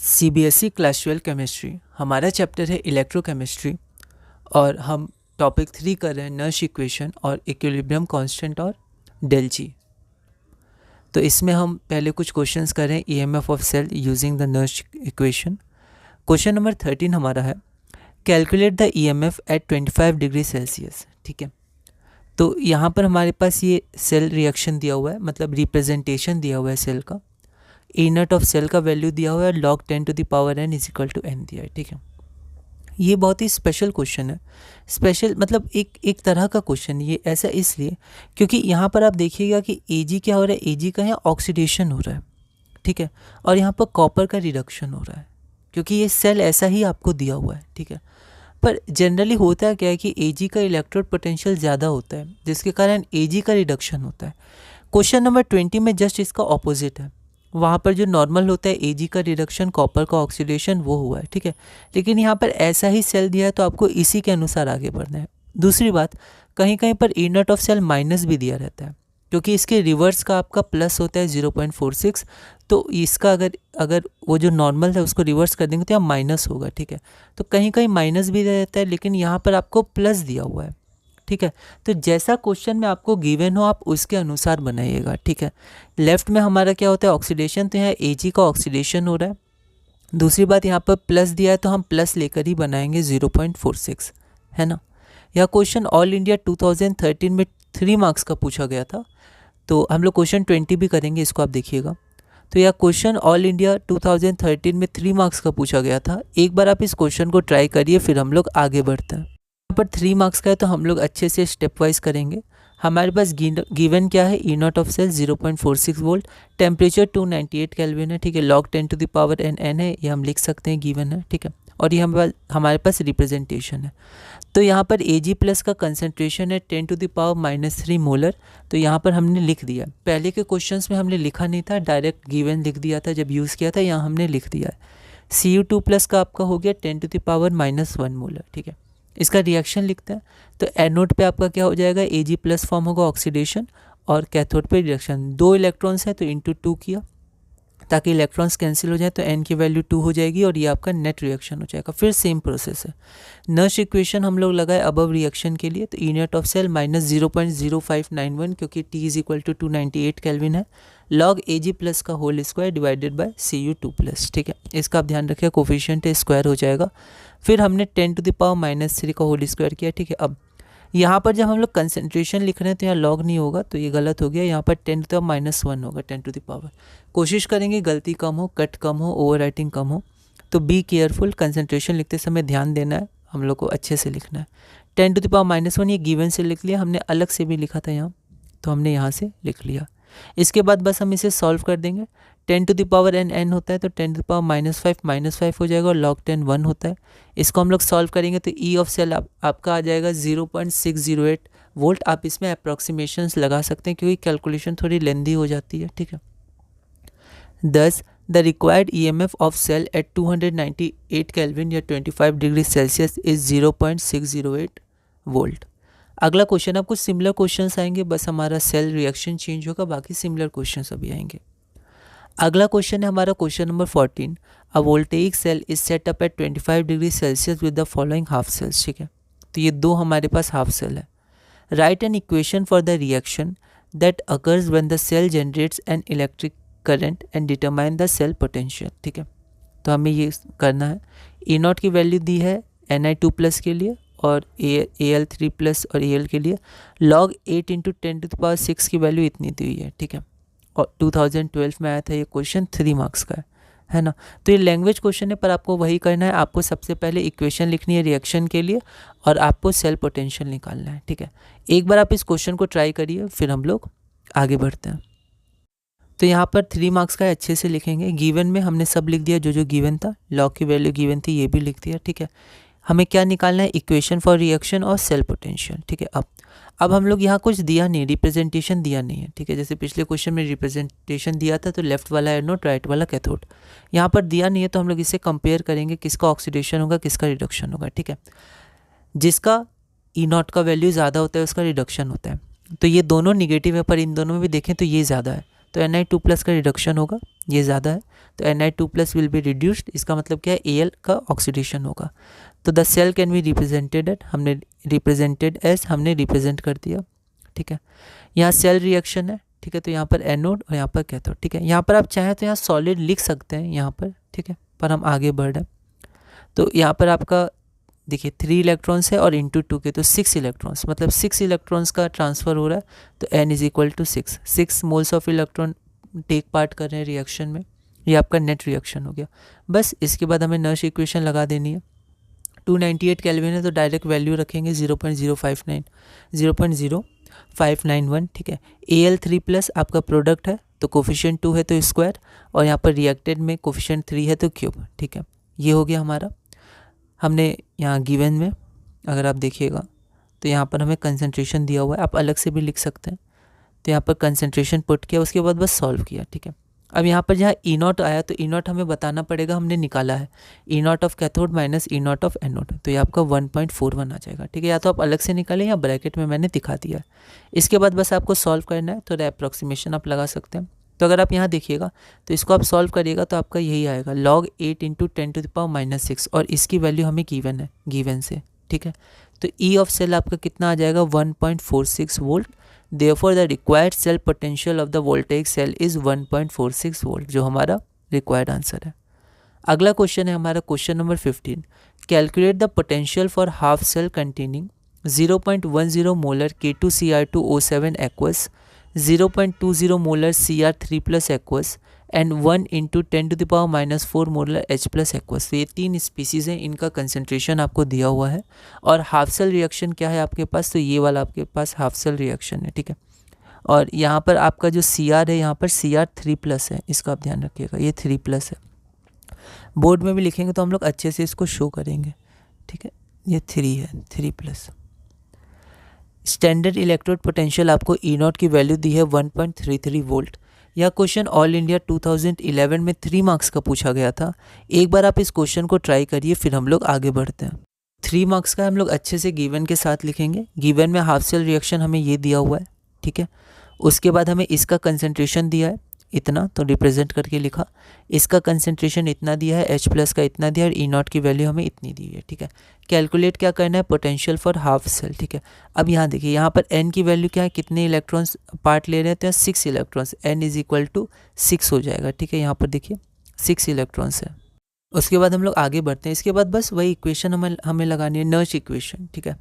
CBSE class 12 chemistry हमारा chapter है electrochemistry और हम टॉपिक 3 कर रहे हैं नर्श इक्वेशन और इक्विलिब्रियम कांस्टेंट और डेल जी। तो इसमें हम पहले कुछ क्वेश्चंस कर रहे हैं EMF of cell using the Nernst equation. Question number 13 हमारा है calculate the EMF at 25 degree Celsius. ठीक है, तो यहाँ पर हमारे पास ये सेल रिएक्शन दिया हुआ है, मतलब रिप्रेजेंटेशन दिया हुआ है सेल का। ए नट ऑफ सेल का वैल्यू दिया हुआ है, log 10 to the power n is equal to n दिया है। ठीक है, ये बहुत ही स्पेशल क्वेश्चन है। स्पेशल मतलब एक तरह का क्वेश्चन ये ऐसा इसलिए क्योंकि यहाँ पर आप देखिएगा कि Ag क्या हो रहा है, Ag का यहाँ ऑक्सीडेशन हो रहा है। ठीक है, और यहाँ पर कॉपर का रिडक्शन हो रहा है क्योंकि ये सेल ऐसा ही आपको दिया हुआ है। ठीक है, पर जनरली होता क्या है कि Ag का इलेक्ट्रोड पोटेंशियल ज़्यादा होता है जिसके कारण Ag का रिडक्शन होता है। क्वेश्चन नंबर 20 में जस्ट इसका ऑपोजिट है, वहाँ पर जो नॉर्मल होता है Ag का रिडक्शन, कॉपर का ऑक्सीडेशन वो हुआ है। ठीक है, लेकिन यहाँ पर ऐसा ही सेल दिया है तो आपको इसी के अनुसार आगे बढ़ना है। दूसरी बात, कहीं कहीं पर ए नॉट ऑफ सेल माइनस भी दिया रहता है क्योंकि इसके रिवर्स का आपका प्लस होता है 0.46, तो इसका अगर वो जो नॉर्मल है उसको रिवर्स कर देंगे तो यहाँ माइनस होगा। ठीक है, तो कहीं कहीं माइनस भी रहता है लेकिन यहाँ पर आपको प्लस दिया हुआ है। ठीक है, तो जैसा क्वेश्चन में आपको गिवन हो आप उसके अनुसार बनाइएगा। ठीक है, लेफ्ट में हमारा क्या होता है ऑक्सीडेशन, तो यहाँ Ag का ऑक्सीडेशन हो रहा है। दूसरी बात यहाँ पर प्लस दिया है तो हम प्लस लेकर ही बनाएंगे 0.46, है ना। यह क्वेश्चन ऑल इंडिया 2013 में 3 मार्क्स का पूछा गया था, तो हम लोग क्वेश्चन 20 भी करेंगे, इसको आप देखिएगा। तो यह क्वेश्चन ऑल इंडिया 2013 में 3 मार्क्स का पूछा गया था। एक बार आप इस क्वेश्चन को ट्राई करिए, फिर हम लोग आगे बढ़ते हैं। यहाँ पर 3 मार्क्स का है तो हम लोग अच्छे से स्टेप वाइज करेंगे। हमारे पास गिवन क्या है, E not of cell 0.46 volt, temperature 298 kelvin है। ठीक है, log 10 to the power n है, ये हम लिख सकते हैं, गिवन है। ठीक है, और ये हमारे पास रिप्रेजेंटेशन है। तो यहाँ पर Ag प्लस का कंसनट्रेशन है 10 टू द पावर -3 मोलर, तो यहाँ पर हमने लिख दिया। पहले के क्वेश्चंस में हमने लिखा नहीं था, डायरेक्ट गिवन लिख दिया था जब यूज़ किया था, यहाँ हमने लिख दिया है। Cu2 प्लस का आपका हो गया 10 टू द पावर -1 मोलर। ठीक है, इसका रिएक्शन लिखते हैं तो एनोड पे आपका क्या हो जाएगा, Ag प्लस फॉर्म होगा ऑक्सीडेशन, और कैथोड पे रिएक्शन। 2 इलेक्ट्रॉन्स है तो इंटू 2 किया ताकि इलेक्ट्रॉन्स कैंसिल हो जाए, तो n की वैल्यू 2 हो जाएगी और ये आपका नेट रिएक्शन हो जाएगा। फिर सेम प्रोसेस है। नर्श इक्वेशन हम लोग लगाए अबव रिएक्शन के लिए, तो ई नॉट ऑफ सेल -0.0591 क्योंकि T is equal to 298 kelvin है, log Ag प्लस का whole square divided by Cu2 plus. ठीक है, इसका आप ध्यान रखिए, कोफिशिएंट स्क्वायर हो जाएगा। फिर हमने 10 टू द पावर -3 का होल स्क्वायर किया। ठीक है, अब यहाँ पर जब हम लोग कंसनट्रेशन लिख रहे हैं तो यहाँ लॉग नहीं होगा, तो ये गलत हो गया। यहाँ पर 10 टू द -1 होगा, 10 टू द पावर। कोशिश करेंगे गलती कम हो, कट कम हो, ओवर राइटिंग कम हो, तो बी केयरफुल। कंसनट्रेशन लिखते समय ध्यान देना है, हम लोग को अच्छे से लिखना है। 10 टू द पावर -1 ये गिवन से लिख लिया, हमने अलग से भी लिखा था यहाँ, तो हमने यहाँ से लिख लिया। इसके बाद बस हम इसे सॉल्व कर देंगे। 10 टू द पावर n होता है तो 10 टू द पावर -5 हो जाएगा, और log 10 1 होता है। इसको हम लोग सॉल्व करेंगे तो ई ऑफ सेल आपका आ जाएगा 0.608 वोल्ट। आप इसमें अप्रॉक्सीमेशंस लगा सकते हैं क्योंकि कैलकुलेशन थोड़ी लेंदी हो जाती है। ठीक है, thus the required EMF of cell at 298 kelvin या 25 डिग्री सेल्सियस इज 0.608 वोल्ट। अगला क्वेश्चन, अब कुछ सिमिलर क्वेश्चंस आएंगे, बस हमारा सेल रिएक्शन चेंज होगा, बाकी सिमिलर क्वेश्चंस अभी आएंगे। अगला क्वेश्चन है हमारा question number 14, a voltaic cell is set up at 25 degree Celsius with the following half cells. ठीक है, तो ये 2 हमारे पास हाफ सेल है। Write an equation for the reaction that occurs when the cell generates an electric current and determine the cell potential. ठीक है, तो हमें ये करना है। ए नॉट की वैल्यू दी है Ni2 प्लस के लिए और Al3 प्लस और Al के लिए, log 8 into 10 to the power 6 की वैल्यू इतनी दी हुई है। ठीक है, और 2012 में आया था ये क्वेश्चन, 3 मार्क्स का है ना। तो ये लैंग्वेज क्वेश्चन है, पर आपको वही करना है। आपको सबसे पहले इक्वेशन लिखनी है रिएक्शन के लिए और आपको सेल पोटेंशियल निकालना है। ठीक है, एक बार आप इस क्वेश्चन को ट्राई करिए, फिर हम लोग आगे बढ़ते हैं। तो यहाँ पर 3 मार्क्स का अच्छे से लिखेंगे। गिवन में हमने सब लिख दिया, जो जो गिवन था, लॉग की वैल्यू गिवन थी, ये भी लिख दिया। ठीक है, हमें क्या निकालना है, इक्वेशन फॉर रिएक्शन और सेल पोटेंशियल। ठीक है, अब हम लोग यहाँ कुछ दिया नहीं, रिप्रेजेंटेशन दिया नहीं है। ठीक है, जैसे पिछले क्वेश्चन में रिप्रेजेंटेशन दिया था तो लेफ्ट वाला एनोड, राइट वाला कैथोड। यहाँ पर दिया नहीं है तो हम लोग इसे कंपेयर करेंगे, किसका ऑक्सीडेशन होगा, किसका रिडक्शन होगा। ठीक है, जिसका ई नॉट का वैल्यू ज़्यादा होता है उसका रिडक्शन होता है, तो ये दोनों निगेटिव है, पर इन दोनों में भी देखें तो ये ज़्यादा है, तो Ni2 प्लस का रिडक्शन होगा, ये ज़्यादा है, तो Ni2+ विल बी रिड्यूस्ड, इसका मतलब क्या है, Al का ऑक्सीडेशन होगा। तो the cell can be represented at, हमने रिप्रेजेंटेड एज हमने रिप्रेजेंट कर दिया, ठीक है। यहाँ सेल रिएक्शन है, ठीक है, तो यहाँ पर एनोड और यहाँ पर कैथोड, ठीक है। यहाँ पर आप चाहें तो यहाँ सॉलिड लिख सकते हैं यहाँ पर, ठीक है, पर हम आगे बढ़ रहे हैं। तो यहाँ पर आपका देखिए 3 इलेक्ट्रॉन्स है और इंटू 2 के तो 6 इलेक्ट्रॉन्स, मतलब 6 इलेक्ट्रॉन्स का ट्रांसफ़र हो रहा है। तो n = 6 moles of electron take part कर रहे हैं रिएक्शन में, ये आपका नेट रिएक्शन हो गया। बस इसके बाद हमें नर्श इक्वेशन लगा देनी है। 298 केल्विन है तो डायरेक्ट वैल्यू रखेंगे 0.0591, ठीक है। Al3+ आपका प्रोडक्ट है तो कोफिशिएंट 2 है तो स्क्वायर, और यहाँ पर रिएक्टेड में कोफिशिएंट 3 है तो क्यूब, ठीक है। ये हो गया हमारा। हमने यहाँ गिवन में अगर आप देखिएगा तो यहाँ पर हमें कंसंट्रेशन दिया हुआ है, आप अलग से भी लिख सकते हैं। तो यहाँ पर कंसंट्रेशन पुट किया, उसके बाद बस सॉल्व किया, ठीक है। अब यहाँ पर जहाँ E0 आया तो E0 हमें बताना पड़ेगा, हमने निकाला है E0 of cathode minus E0 of anode, तो ये आपका 1.41 आ जाएगा, ठीक है। या तो आप अलग से निकालें या ब्रैकेट में मैंने दिखा दिया है। इसके बाद बस आपको सॉल्व करना है, तो अप्रॉक्सीमेशन आप लगा सकते हैं। तो अगर आप यहाँ देखिएगा तो इसको आप सॉल्व करिएगा तो आपका यही आएगा log 8 × 10⁻⁻⁶, और इसकी वैल्यू हमें गिवन है, गिवन से, ठीक है। तो E ऑफ सेल आपका कितना आ जाएगा 1.46 volt. Therefore the required cell potential of the voltaic cell is 1.46 volt, जो हमारा रिक्वायर्ड आंसर है। अगला क्वेश्चन है हमारा question number 15। Calculate the potential for half cell containing 0.10 molar K2Cr2O7 aqueous, 0.20 molar Cr3+ aqueous and 1 × 10⁻⁻⁴ molar H+ aqueous। तो ये 3 species हैं, इनका कंसंट्रेशन आपको दिया हुआ है। और हाफ सेल रिएक्शन क्या है आपके पास, तो ये वाला आपके पास हाफ सेल रिएक्शन है, ठीक है। और यहाँ पर आपका जो Cr है, यहाँ पर Cr3+ है, इसका आप ध्यान रखिएगा, ये 3+ है। बोर्ड में भी लिखेंगे तो हम लोग अच्छे से इसको शो करेंगे, ठीक है। ये 3 है, 3+। स्टैंडर्ड इलेक्ट्रोड पोटेंशियल आपको E0 की वैल्यू दी है 1.33 वोल्ट। यह क्वेश्चन ऑल इंडिया 2011 में 3 मार्क्स का पूछा गया था। एक बार आप इस क्वेश्चन को ट्राई करिए, फिर हम लोग आगे बढ़ते हैं। 3 मार्क्स का हम लोग अच्छे से गिवन के साथ लिखेंगे। गिवन में हाफ सेल रिएक्शन हमें ये दिया हुआ है, ठीक है। उसके बाद हमें इसका कंसंट्रेशन दिया है इतना, तो रिप्रेजेंट करके लिखा। इसका कंसंट्रेशन इतना दिया है, H+ का इतना दिया है, और E0 की वैल्यू हमें इतनी दी है, ठीक है। कैलकुलेट क्या करना है, पोटेंशियल फॉर हाफ सेल, ठीक है। अब यहाँ देखिए, यहाँ पर n की वैल्यू क्या है, कितने इलेक्ट्रॉन्स पार्ट ले रहे हैं, तो 6 इलेक्ट्रॉन्स, n = 6 हो जाएगा, ठीक है। यहाँ पर देखिए 6 इलेक्ट्रॉन्स है। उसके बाद हम लोग आगे बढ़ते हैं। इसके बाद बस वही इक्वेशन हमें लगानी है, नर्श इक्वेशन, ठीक है।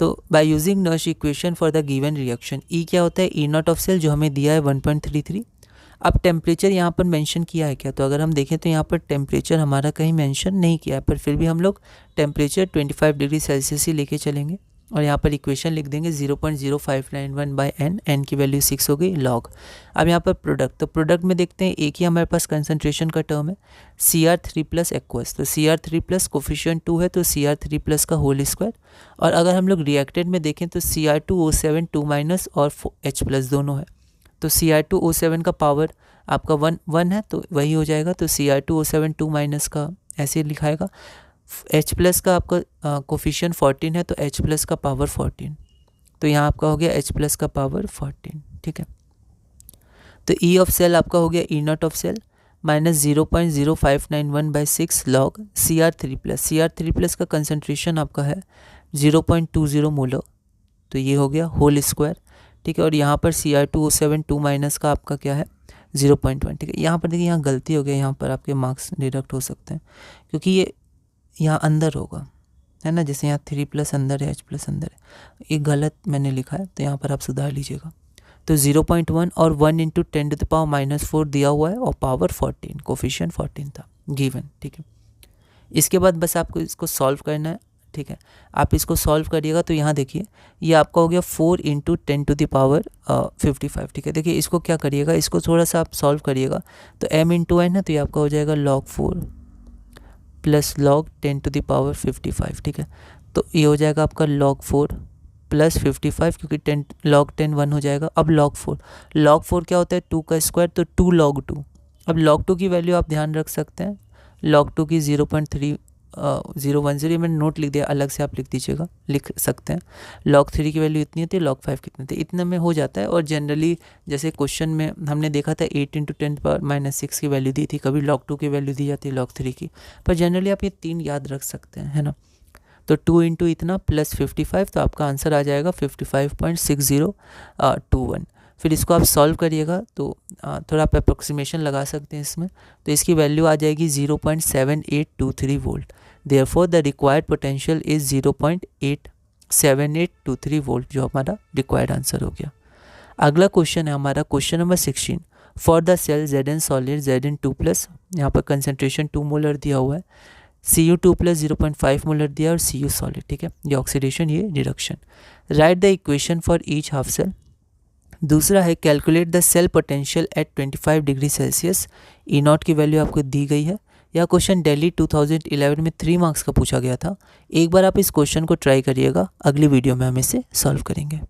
तो by using nurse equation for the given reaction, E क्या होता है, E0 ऑफ सेल, जो हमें दिया है 1.33। अब टेम्परेचर यहाँ पर मेंशन किया है क्या, तो अगर हम देखें तो यहाँ पर टेम्परेचर हमारा कहीं मेंशन नहीं किया है, पर फिर भी हम लोग टेम्परेचर 25 डिग्री सेल्सियस ही लेके चलेंगे। और यहाँ पर इक्वेशन लिख देंगे 0.0591/n, n की वैल्यू 6 हो गई, लॉग। अब यहाँ पर प्रोडक्ट, तो प्रोडक्ट में देखते हैं एक ही हमारे पास कंसंट्रेशन का टर्म है, Cr3+ aqueous। तो Cr3+ कोफिशिएंट 2 है तो Cr3+ का होल स्क्वायर। और अगर हम लोग रिएक्टेड में देखें तो Cr2O7 2- और H+ दोनों है। तो Cr2O7 का पावर आपका 1 है तो वही हो जाएगा, तो Cr2O7 2- का ऐसे लिखाएगा। H+ का आपका कोफिशिएंट 14 है तो H+ का पावर 14, तो यहाँ आपका हो गया H+ का पावर 14, ठीक है। तो E ऑफ सेल आपका हो गया E0 of cell minus 0.0591/6 log Cr3+। का कंसंट्रेशन आपका है 0.20 मोलर, तो ये हो गया होल स्क्वायर, ठीक है। और यहाँ पर Cr2O7 2- का आपका क्या है 0.1, ठीक है। यहाँ पर देखिए, यहाँ गलती हो गई, यहाँ पर आपके मार्क्स डिडक्ट हो सकते हैं क्योंकि ये यहाँ अंदर होगा, है ना, जैसे यहाँ 3+ अंदर है, H+ अंदर है, ये गलत मैंने लिखा है, तो यहाँ पर आप सुधार लीजिएगा। तो 0.1 और 1 × 10⁻⁻⁴ दिया हुआ है और पावर 14, कोफिशिएंट 14 था गिवन, ठीक है। इसके बाद बस आपको इसको सॉल्व करना है, ठीक है। आप इसको सॉल्व करिएगा तो यहाँ देखिए ये आपका हो गया 4 × 10⁻55, ठीक है। देखिए इसको क्या करिएगा, इसको थोड़ा सा आप सॉल्व करिएगा तो m × n है, तो ये आपका हो जाएगा log 4 + log 10⁻55, ठीक है। तो ये हो जाएगा आपका log 4 + 55, क्योंकि 10 log 10 1 हो जाएगा। अब log 4 क्या होता है, 2 का स्क्वायर, तो 2 log 2। अब log 2 की वैल्यू आप ध्यान रख सकते हैं, log 2 की 0.3 010 मैंने नोट लिख दिया, अलग से आप लिख दीजिएगा, लिख सकते हैं। log 3 की वैल्यू इतनी थी, log 5 कितने थे, इतने में हो जाता है। और जनरली जैसे क्वेश्चन में हमने देखा था 8 × 10⁻⁻6 की वैल्यू दी थी, कभी log 2 की वैल्यू दी जाती है log 3 की, पर जनरली आप ये 3 याद रख सकते हैं, है ना। तो 2 × इतना प्लस 55, तो आपका आंसर आ जाएगा 55.6021। फिर इसको आप सॉल्व करिएगा तो थोड़ा आप अप्रोक्सीमेशन लगा सकते हैं इसमें, तो इसकी वैल्यू आ जाएगी 0.7823 volt. Therefore the required potential is 0.87823 volt, जो हमारा रिक्वायर्ड आंसर हो गया। अगला क्वेश्चन है हमारा question number 16। For the cell Zn solid Zn2+, यहाँ पर कंसेंट्रेशन 2 मोलर दिया हुआ है, Cu2+ 0.5 मोलर दिया और Cu सॉलिड, ठीक है। ये ऑक्सीडेशन, ये reduction. Write the equation for each half cell. दूसरा है calculate the cell potential at 25 degree Celsius. E0 की वैल्यू आपको दी गई है। यह क्वेश्चन दिल्ली 2011 में 3 मार्क्स का पूछा गया था। एक बार आप इस क्वेश्चन को ट्राई करिएगा, अगली वीडियो में हम इसे सॉल्व करेंगे।